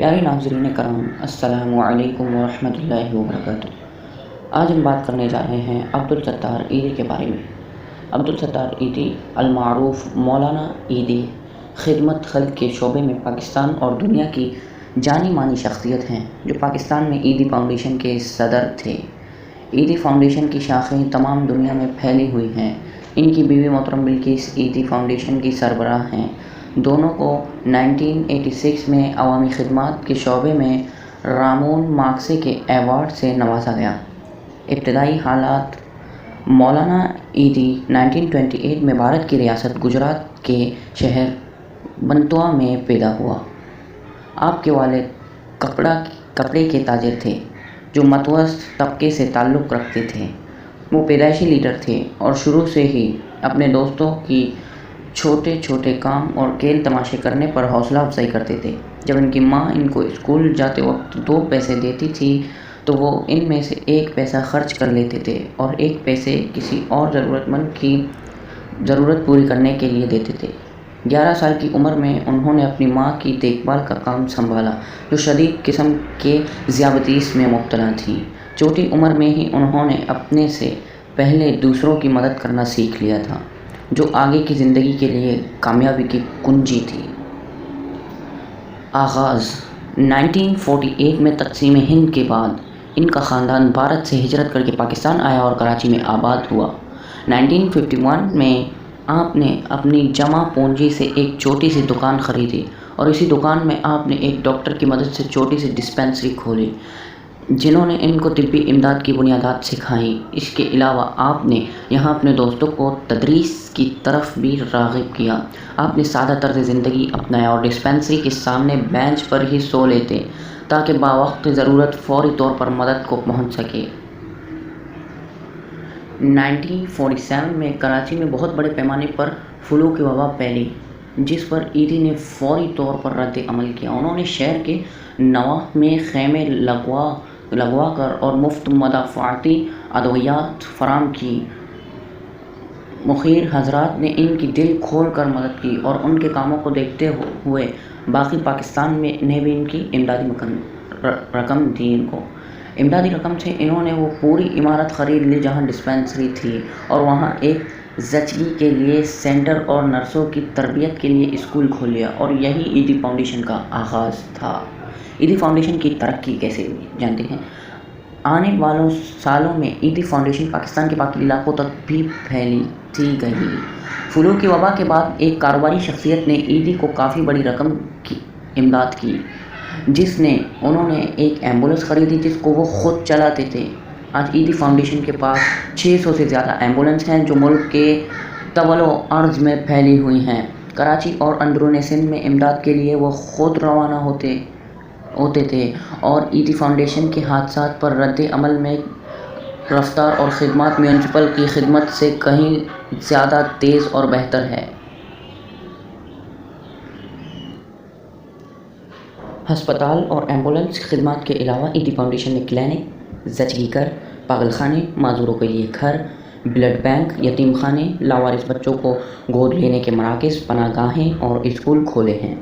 پیارے ناظرین کرام، السلام علیکم ورحمۃ اللہ وبرکاتہ۔ آج ہم بات کرنے جا رہے ہیں عبدالستار ایدھی کے بارے میں۔ عبدالستار ایدھی المعروف مولانا ایدھی خدمت خلق کے شعبے میں پاکستان اور دنیا کی جانی مانی شخصیت ہیں، جو پاکستان میں ایدھی فاؤنڈیشن کے صدر تھے۔ ایدھی فاؤنڈیشن کی شاخیں تمام دنیا میں پھیلی ہوئی ہیں۔ ان کی بیوی محترم بلقیس ایدھی فاؤنڈیشن کی سربراہ ہیں۔ دونوں کو 1986 میں عوامی خدمات کے شعبے میں رامون ماگسے کے ایوارڈ سے نوازا گیا۔ ابتدائی حالات: مولانا ایدھی 1928 میں بھارت کی ریاست گجرات کے شہر بنتوا میں پیدا ہوا۔ آپ کے والد کپڑے کے تاجر تھے، جو متوسط طبقے سے تعلق رکھتے تھے۔ وہ پیدائشی لیڈر تھے اور شروع سے ہی اپنے دوستوں کی چھوٹے چھوٹے کام اور کھیل تماشے کرنے پر حوصلہ افزائی کرتے تھے۔ جب ان کی ماں ان کو اسکول جاتے وقت 2 پیسے دیتی تھی تو وہ ان میں سے 1 پیسہ خرچ کر لیتے تھے اور 1 پیسے کسی اور ضرورت مند کی ضرورت پوری کرنے کے لیے دیتے تھے۔ 11 سال کی عمر میں انہوں نے اپنی ماں کی دیکھ بھال کا کام سنبھالا، جو شدید قسم کے ذیابیطس میں مبتلا تھی۔ چھوٹی عمر میں ہی انہوں نے اپنے سے پہلے دوسروں کی مدد کرنا سیکھ لیا تھا، جو آگے کی زندگی کے لیے کامیابی کی کنجی تھی۔ آغاز: 1948 میں تقسیم ہند کے بعد ان کا خاندان بھارت سے ہجرت کر کے پاکستان آیا اور کراچی میں آباد ہوا۔ 1951 میں آپ نے اپنی جمع پونجی سے ایک چھوٹی سی دکان خریدی اور اسی دکان میں آپ نے ایک ڈاکٹر کی مدد سے چھوٹی سی ڈسپنسری کھولی، جنہوں نے ان کو طبی امداد کی بنیادات سکھائیں۔ اس کے علاوہ آپ نے یہاں اپنے دوستوں کو تدریس کی طرف بھی راغب کیا۔ آپ نے سادہ طرز زندگی اپنایا اور ڈسپنسری کے سامنے بینچ پر ہی سو لیتے تاکہ باوقت ضرورت فوری طور پر مدد کو پہنچ سکے۔ 1947 میں کراچی میں بہت بڑے پیمانے پر فلو کی وبا پھیلی، جس پر ایدھی نے فوری طور پر رد عمل کیا۔ انہوں نے شہر کے نواح میں خیمے لگوا کر اور مفت مدافعتی ادویات فراہم کی۔ مخیر حضرات نے ان کی دل کھول کر مدد کی اور ان کے کاموں کو دیکھتے ہوئے باقی پاکستان نے بھی ان کی امدادی رقم دی۔ ان کو امدادی رقم سے انہوں نے وہ پوری عمارت خرید لی جہاں ڈسپنسری تھی، اور وہاں ایک زچگی کے لیے سینٹر اور نرسوں کی تربیت کے لیے اسکول کھول لیا، اور یہی ایدھی فاؤنڈیشن کا آغاز تھا۔ ایدھی فاؤنڈیشن کی ترقی کیسے ہوئی جانتے ہیں؟ آنے والوں سالوں میں ایدھی فاؤنڈیشن پاکستان کے باقی علاقوں تک بھی پھیلتی گئی۔ فلو کی وبا کے بعد ایک کاروباری شخصیت نے ایدھی کو کافی بڑی رقم کی امداد کی، انہوں نے ایک ایمبولینس خریدی جس کو وہ خود چلاتے تھے۔ آج ایدھی فاؤنڈیشن کے پاس 600 سے زیادہ ایمبولینس ہیں، جو ملک کے طول و عرض میں پھیلی ہوئی ہیں۔ کراچی اور اندرون سندھ میں امداد کے لیے وہ خود روانہ ہوتے تھے، اور ایدھی فاؤنڈیشن کے حادثات پر رد عمل میں رفتار اور خدمات میونسپل کی خدمت سے کہیں زیادہ تیز اور بہتر ہے۔ ہسپتال اور ایمبولینس خدمات کے علاوہ ایدھی فاؤنڈیشن نے کلینک، زچگی گھر، پاگل خانے، معذوروں کے لیے گھر، بلڈ بینک، یتیم خانے، لاوارث بچوں کو گود لینے کے مراکز، پناہ گاہیں اور اسکول کھولے ہیں۔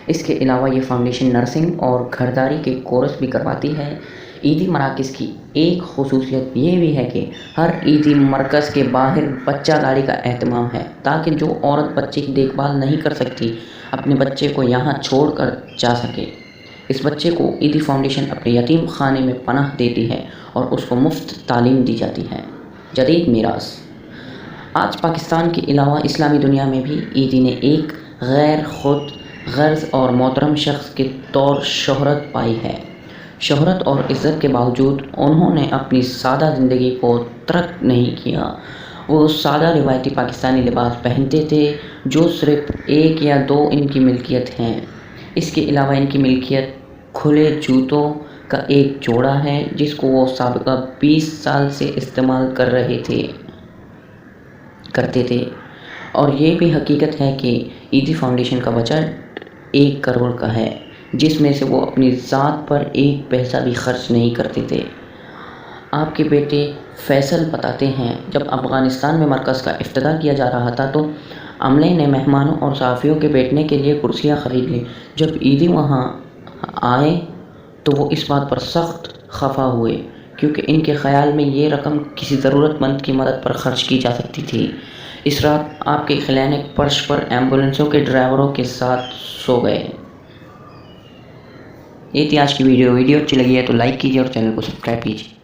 اس کے علاوہ یہ فاؤنڈیشن نرسنگ اور گھرداری کے کورس بھی کرواتی ہے۔ ایدھی مراکز کی ایک خصوصیت یہ بھی ہے کہ ہر ایدھی مرکز کے باہر بچہ داری کا اہتمام ہے، تاکہ جو عورت بچے کی دیکھ بھال نہیں کر سکتی اپنے بچے کو یہاں چھوڑ کر جا سکے۔ اس بچے کو ایدھی فاؤنڈیشن اپنے یتیم خانے میں پناہ دیتی ہے اور اس کو مفت تعلیم دی جاتی ہے۔ جدید میراث: آج پاکستان کے علاوہ اسلامی دنیا میں بھی ایدھی نے ایک غیر خود غرض اور محترم شخص کے طور شہرت پائی ہے۔ شہرت اور عزت کے باوجود انہوں نے اپنی سادہ زندگی کو ترک نہیں کیا۔ وہ سادہ روایتی پاکستانی لباس پہنتے تھے، جو صرف 1 یا 2 ان کی ملکیت ہیں۔ اس کے علاوہ ان کی ملکیت کھلے جوتوں کا ایک جوڑا ہے، جس کو وہ سابقہ 20 سال سے استعمال کرتے تھے، اور یہ بھی حقیقت ہے کہ ایدھی فاؤنڈیشن کا بجٹ 1 کروڑ کا ہے، جس میں سے وہ اپنی ذات پر 1 پیسہ بھی خرچ نہیں کرتے تھے۔ آپ کے بیٹے فیصل بتاتے ہیں، جب افغانستان میں مرکز کا افتتاح کیا جا رہا تھا تو عملے نے مہمانوں اور صحافیوں کے بیٹھنے کے لیے کرسیاں خرید لیں۔ جب ایدھی وہاں آئیں تو وہ اس بات پر سخت خفا ہوئے کیونکہ ان کے خیال میں یہ رقم کسی ضرورت مند کی مدد پر خرچ کی جا سکتی تھی۔ اس رات آپ کے کلینک فرش پر ایمبولینسوں کے ڈرائیوروں کے ساتھ سو گئے۔ یہ تھی آج کی ویڈیو اچھی لگی ہے تو لائک کیجیے اور چینل کو سبسکرائب کیجیے۔